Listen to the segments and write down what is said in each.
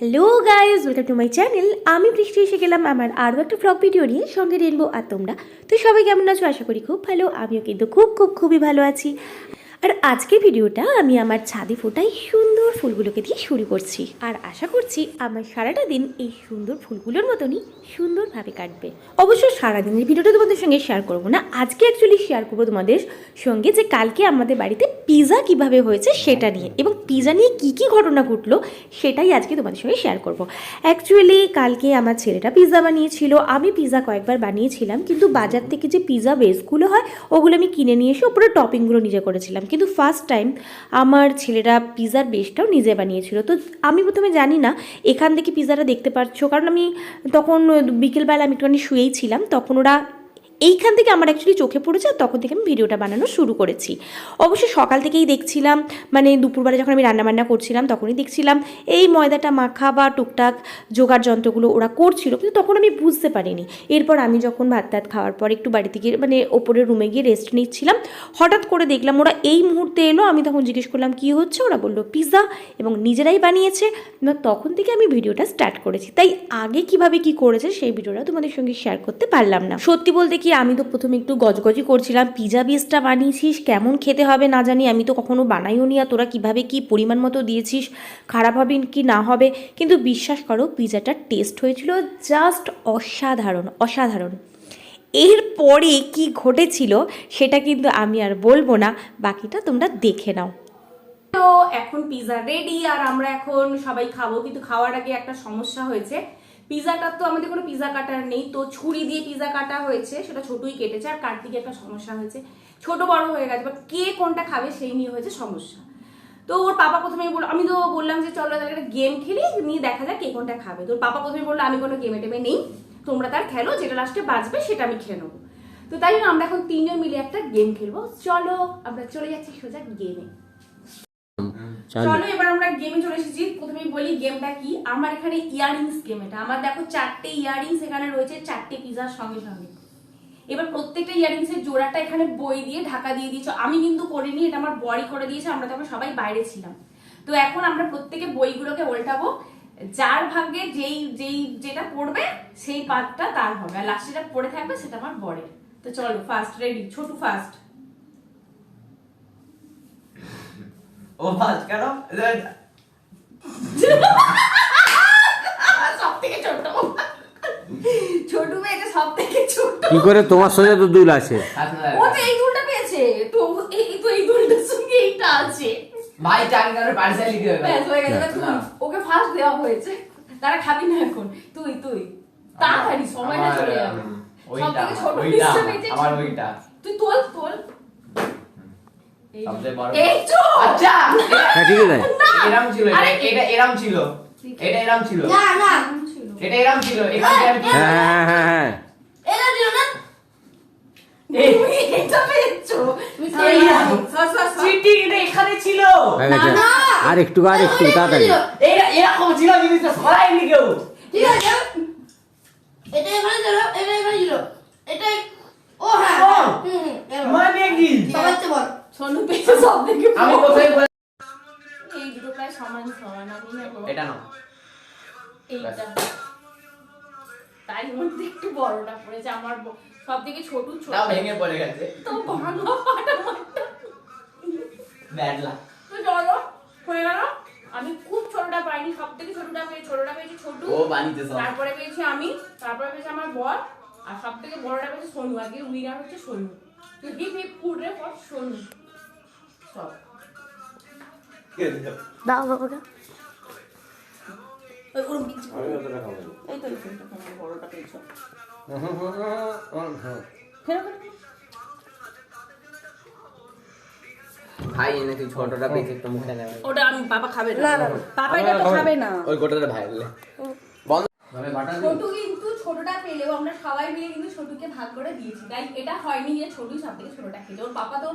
Hello guys, welcome to my channel. আমি বৃষ্টি এসে গেলাম আমার আরও একটা ব্লগ ভিডিও নিয়ে, সঙ্গে রেনবো আর তোমরা। তো সবাই কেমন আছো? আশা করি খুব ভালো। আমিও কিন্তু খুবই ভালো আছি। আর আজকের ভিডিওটা আমি আমার ছাদে ফোটাই সুন্দর ফুলগুলোকে দিয়ে শুরু করছি। আর আশা করছি আমার সারাটা দিন এই সুন্দর ফুলগুলোর মতনই সুন্দরভাবে কাটবে। অবশ্য সারাদিনের ভিডিওটা তোমাদের সঙ্গে শেয়ার করবো না, আজকে অ্যাকচুয়ালি শেয়ার করবো তোমাদের সঙ্গে যে কালকে আমাদের বাড়িতে পিৎজা কিভাবে হয়েছে সেটা নিয়ে, এবং পিৎজা নিয়ে কী কী ঘটনা ঘটলো সেটাই আজকে তোমাদের সঙ্গে শেয়ার করব। অ্যাকচুয়ালি কালকে আমার ছেলেটা পিৎজা বানিয়েছিল, আমি পিৎজা কয়েকবার বানিয়েছিলাম, কিন্তু বাজার থেকে যে পিৎজা বেসগুলো হয় ওগুলো আমি কিনে নিয়ে এসে ওপরে টপিংগুলো নিজে করেছিলাম। কিন্তু ফার্স্ট টাইম আমার ছেলেরা পিৎজার বেসটাও নিজে বানিয়েছিল। তো আমি প্রথমে জানি না এখান থেকে পিৎজাটা দেখতে পাচ্ছ, কারণ আমি তখন বিকেলবেলা আমি একটুখানি শুয়েই ছিলাম, তখন ওরা এইখান থেকে আমার অ্যাকচুয়ালি চোখে পড়েছে, আর তখন থেকে আমি ভিডিওটা বানানো শুরু করেছি। অবশ্যই সকাল থেকেই দেখছিলাম, মানে দুপুরবেলা যখন আমি রান্নাবান্না করছিলাম তখনই দেখছিলাম এই ময়দাটা মাখা বা টুকটাক জোগাড় যন্ত্রগুলো ওরা করছিল, কিন্তু তখন আমি বুঝতে পারিনি। এরপর আমি যখন ভাত টাত খাওয়ার পর একটু বাড়িতে গিয়ে মানে ওপরের রুমে গিয়ে রেস্ট নিচ্ছিলাম, হঠাৎ করে দেখলাম ওরা এই মুহূর্তে এলো। আমি তখন জিজ্ঞেস করলাম কী হচ্ছে, ওরা বললো পিৎজা, এবং নিজেরাই বানিয়েছে। তখন থেকে আমি ভিডিওটা স্টার্ট করেছি, তাই আগে কিভাবে কি করেছে সেই ভিডিওটা তোমাদের সঙ্গে শেয়ার করতে পারলাম না। সত্যি বলতে কি, আমি তো প্রথমে একটু গজগজি করছিলাম, পিৎজা বেসটা বানিয়েছিস কেমন খেতে হবে না জানি, আমি তো কখনো বানাইও নি, আর তোরা কীভাবে কি পরিমাণ মতো দিয়েছিস, খারাপ হবে কি না হবে। কিন্তু বিশ্বাস করো পিৎজাটার টেস্ট হয়েছিল জাস্ট অসাধারণ অসাধারণ। এরপরে কি ঘটেছিল সেটা কিন্তু আমি আর বলবো না, বাকিটা তোমরা দেখে নাও। তো এখন পিৎজা রেডি, আর আমরা এখন সবাই খাবো। কিন্তু খাওয়ার আগে একটা সমস্যা হয়েছে, পিৎজাটা তো আমাদের কোনো পিৎজা কাটার নেই, তো ছুরি দিয়ে পিৎজা কাটা হয়েছে, সেটা ছোটই কেটেছে। আর কাটতে একটা সমস্যা হয়েছে, ছোট বড় হয়ে গেছে, বাট কে কোনটা খাবে সেই নিয়ে হয়েছে সমস্যা। তো ওর পাপা প্রথমেই বললো, আমি তো বললাম যে চলো তাহলে একটা গেম খেলি, নিয়ে দেখা যাক কে কোনটা খাবে। তো ওর পাপা প্রথমে বললো আমি কোনো গেমে টেমে নেই, তোমরা তার খেলো, যেটা লাস্টে বাঁচবে সেটা আমি খেয়ে নেবো। তো তাই জন্য আমরা এখন তিনজন মিলে একটা গেম খেলবো। চলো আমরা চলে যাচ্ছি সোজা গেমে। চলো এবার আমরা গেমে চলে এসেছি। প্রথমেই বলি গেমটা কি। আমার এখানে ইয়াররিংস গেম, এটা আমার দেখো 4টে ইয়াররিংস এখানে রয়েছে, 4টে পিৎজার সঙ্গে সঙ্গে। এবার প্রত্যেকটা ইয়াররিংস এর জোড়াটা এখানে বই দিয়ে ঢাকা দিয়ে দিয়েছে, আমি কিন্তু করিনি, এটা আমার বড়ি করে দিয়েছে, আমরা তখন সবাই বাইরে ছিলাম। তো এখন আমরা প্রত্যেকে বইগুলোকে উল্টাবো, যার ভাগ্যে যেটা পড়বে সেই পাতটা তার হবে, আর লাস্টে যেটা পড়ে থাকবে সেটা আমার বরের। তো চলো ফার্স্ট রেডি, ছোট ফার্স্ট। ও ফার্স্ট কেন? সবথেকে ছোট, ছোট মেয়েটা সবথেকে ছোট। কি করে তোমার সোজা তো দুল আছে? ও তো এই দুলটা পেয়েছে, তো এই দুলটার সঙ্গে এইটা আছে। ভাই চান করে পার্সেল লিখে দেবে। ব্যাস হয়ে গেছে, ওকে ফার্স্ট দেওয়া হয়েছে। তারা খাবি না এখন, তুই তাড়াতাড়ি, সময়টা চলে যাবে। সবথেকে ছোট পিসটা পেয়েছে আমার ওইটা। তুই তোল সবচেয়ে বড়। এই চো আচ্ছা হ্যাঁ ঠিক আছে। এরম ছিল, এটা এরম ছিল, এটা এরম ছিল, না এটা এরম ছিল, এখানে আমি কি হ্যাঁ এটা দিও না, এটা পেয়েছো চিটিং, এটা এখানে ছিল। আর একটু তাড়াতাড়ি। এরকম ছিল জিনিসটা সরাইনি কেউ। ঠিক আছে, এটা এখানে ছিল, এটা এখানে ছিল, এটা ও হ্যাঁ মানে কি সবচেয়ে বড় সোনু পেয়েছে সবথেকে। আমি কোথায় বলে এই দুটো প্রায় সমান, আমি নেব এটা না, এইটা, তাই মধ্যে একটু বড়টা পড়েছে আমার, সবথেকে ছোট তাও ভেঙে পড়ে গেছে। তো ভাঙা ফাটা ব্যাড লাক। তো চলো হয়ে গেল। আমি খুব ছোটটা পাইনি, সবথেকে ছোটটা পেয়েছি ছোটু, ও বানিতে সব। তারপরে পেয়েছি আমি, তারপরে পেয়েছি আমার বর, আর সবথেকে বড়টা পেয়েছে সোনু। আগে উইনার হচ্ছে সোনু। তো হিপ ফুড রে ফর সোনু। সব দাও বাবাকে। এই তো বড়টা পেয়েছো। ভাই এনে তুই ছোটটা পেয়েছিস, একটু মুখে নেবে। ওটা আমি পাপা খাবে না, পাপা এটা তো খাবে না। ওই গোটাটা ভাই বন্ধ ভাবে বাটা দিও। ছোটু কিন্তু ছোটটা পেলেও আমরা সবাই মিলে কিন্তু ছোটুকে ভাগ করে দিয়েছি, তাই এটা হয়নি যে ছোটুই সবথেকে ছোটটা খেয়েছে। ওর পাপা তো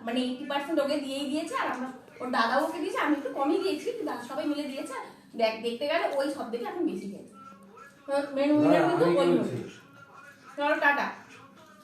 মানে 80% ওকে দিয়েই দিয়েছে, আর আমরা ওর দাদাও ওকে দিয়েছে, আমি একটু কমই দিয়েছি, কিন্তু সবাই মিলে দিয়েছে। দেখতে গেলে ওই সব থেকে এখন বেশি খেয়েছে। মেনু উইনার কিন্তু ওই হচ্ছে। চলো টাটা।